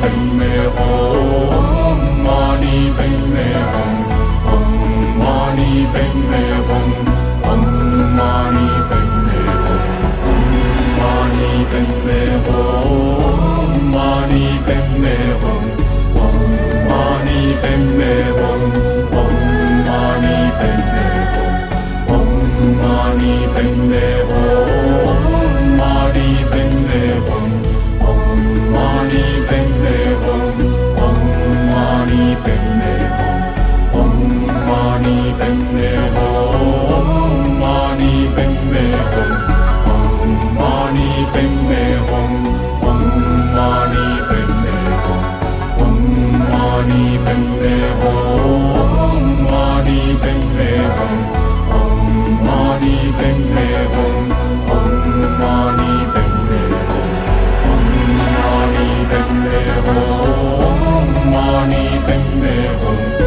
Padme Hum, Mani Padme Hum, Om Mani Padme Hum, Om Mani Padme Hum, Om Mani Padme Hum, Mani Padme Hum, Om Mani Padme Hum, Om Mani Padme Hum, Om Mani Padme Hum, Mani Padme Hum, Om Mani Padme Hum, Om Mani Padme Hum, Om Mani Padme Hum, Mani Padme Hum, Om Mani Padme Hum, Om Mani Padme Hum, Om Mani Padme Hum, Mani Padme Hum, Om Mani Padme Hum, Om Mani Padme Hum, Om Mani Padme Hum, Mani Padme Hum.